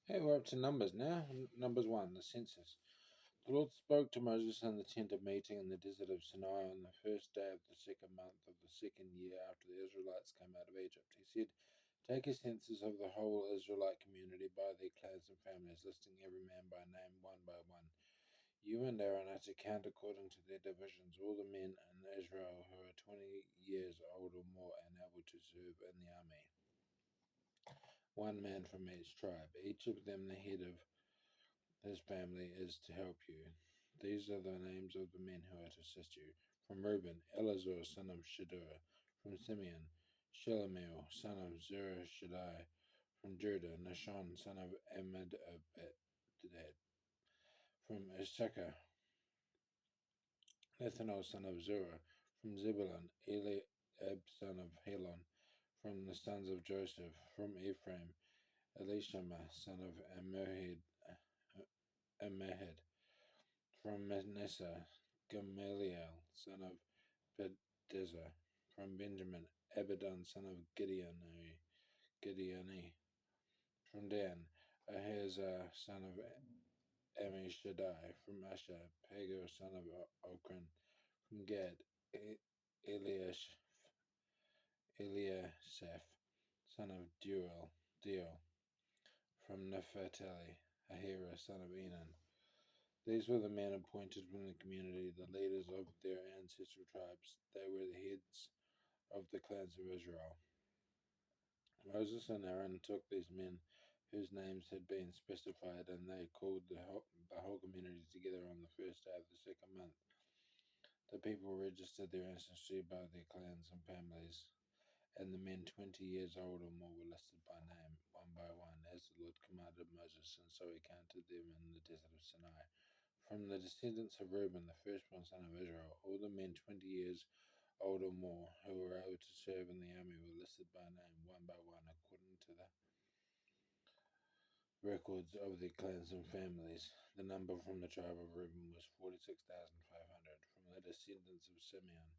Hey, we're up to Numbers now. Numbers 1, the census. The Lord spoke to Moses in the tent of meeting in the desert of Sinai on the first day of the second month of the second year after the Israelites came out of Egypt. He said, "Take a census of the whole Israelite community by their clans and families, listing every man by name one by one. You and Aaron are to count according to their divisions all the men in Israel who are 20 years old or more and able to serve in the army. One man from each tribe, each of them the head of his family is to help you. These are the names of the men who are to assist you. From Reuben, Elazar, son of Shadur. From Simeon, Shelemiel, son of Zurishaddai. From Judah, Nashon, son of Amminadab. From Issachar, Nathanael, son of Zerah. From Zebulun, Eliab, son of Helon. From the sons of Joseph. From Ephraim, Elishama, son of Ammihud. From Manasseh, Gamaliel, son of Pedazur. From Benjamin, Abidan, son of Gideoni. From Dan, Ahazar, son of Ammishaddai. From Asher, Pagur, son of Okran. From Gad, Eliasaph, son of Deuel. From Naphtali, Ahira, son of Enan. These were the men appointed from the community, the leaders of their ancestral tribes. They were the heads of the clans of Israel. Moses and Aaron took these men whose names had been specified, and they called the whole community together on the first day of the second month. The people registered their ancestry by their clans and families, and the men 20 years old or more were listed by name, one by one, as the Lord commanded Moses, and so he counted them in the desert of Sinai. From the descendants of Reuben, the firstborn son of Israel, all the men 20 years old or more who were able to serve in the army were listed by name, one by one, according to the records of their clans and families. The number from the tribe of Reuben was 46,500. From the descendants of Simeon,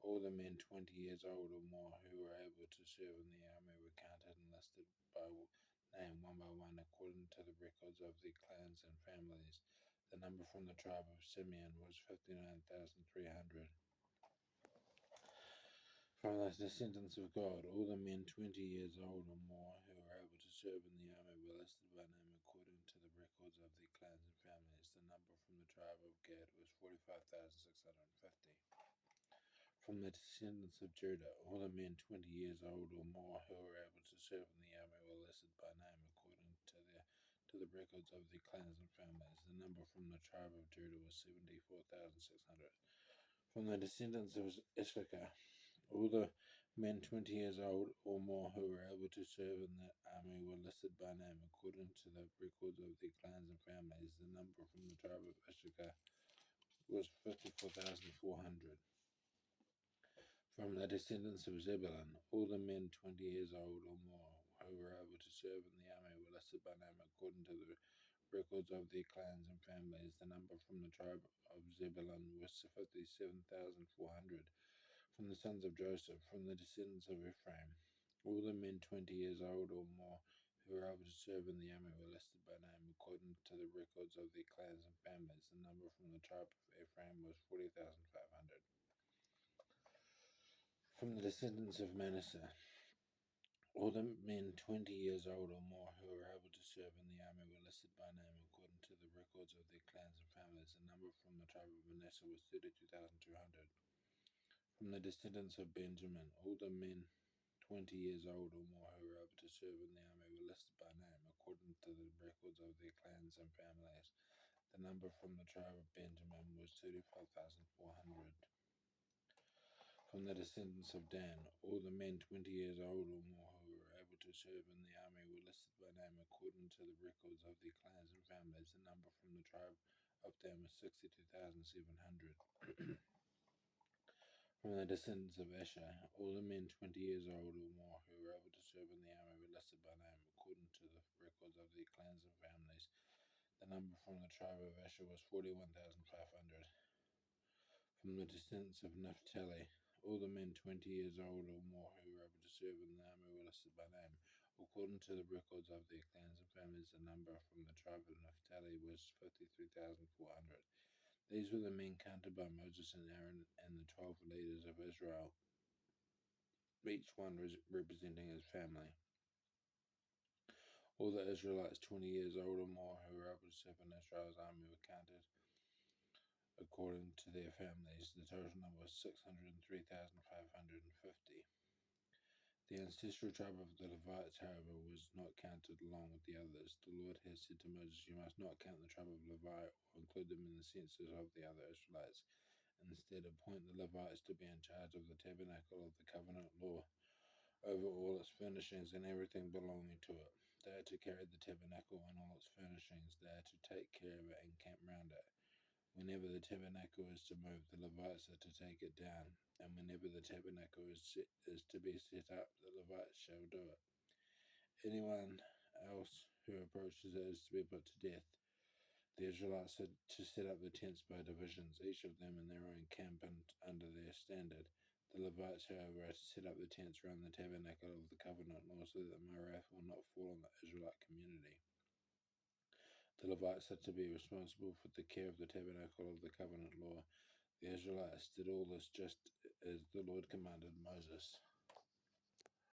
all the men 20 years old or more who were able to serve in the army were counted and listed by name, one by one, according to the records of their clans and families. The number from the tribe of Simeon was 59,300. From the descendants of God, all the men 20 years old or more who were able to serve in the army were listed by name according to the records of their clans and families. The number from the tribe of Gad was 45,650. From the descendants of Judah, all the men 20 years old or more who were able to serve in the army were listed by name according to the records of their clans and families. The number from the tribe of Judah was 74,600. From the descendants of Issachar, all the men 20 years old or more who were able to serve in the army were listed by name according to the records of their clans and families. The number from the tribe of Issachar was 54,400. From the descendants of Zebulun, all the men 20 years old or more who were able to serve in the army were listed by name according to the records of their clans and families. The number from the tribe of Zebulun was 57,400. From the sons of Joseph, from the descendants of Ephraim, all the men 20 years old or more who were able to serve in the army were listed by name according to the records of their clans and families. The number from the tribe of Ephraim was 40,500. From the descendants of Manasseh, all the men 20 years old or more who were able to serve in the army were listed by name according to the records of their clans and families. The number from the tribe of Manasseh was 32,200. From the descendants of Benjamin, all the men 20 years old or more who were able to serve in the army were listed by name according to the records of their clans and families. The number from the tribe of Benjamin was 35,400. From the descendants of Dan, all the men 20 years old or more who were able to serve in the army were listed by name according to the records of their clans and families. The number from the tribe of Dan was 62,700. From the descendants of Asher, all the men 20 years old or more who were able to serve in the army were listed by name according to the records of their clans and families. The number from the tribe of Asher was 41,500. From the descendants of Naphtali, all the men 20 years old or more who were able to serve in the army were listed by name according to the records of their clans and families. leaders. The number from the tribe of Naphtali was 53,400. These were the men counted by Moses and Aaron and the 12 leaders of Israel, each one representing his family. All the Israelites 20 years old or more who were able to serve in Israel's army were counted according to their families. The total number was 603,550. The ancestral tribe of the Levites, however, was not counted along with the others. The Lord has said to Moses, "You must not count the tribe of Levi or include them in the census of the other Israelites. Instead, appoint the Levites to be in charge of the tabernacle of the covenant law, over all its furnishings and everything belonging to it. They are to carry the tabernacle and all its furnishings. They are to take care of it and camp round it. Whenever the tabernacle is to move, the Levites are to take it down, and whenever the tabernacle is to be set up, the Levites shall do it. Anyone else who approaches it is to be put to death. The Israelites are to set up the tents by divisions, each of them in their own camp and under their standard. The Levites, however, are to set up the tents around the tabernacle of the covenant law so that my wrath will not fall on the Israelite community. The Levites are to be responsible for the care of the tabernacle of the covenant law. The Israelites did all this just as the Lord commanded Moses.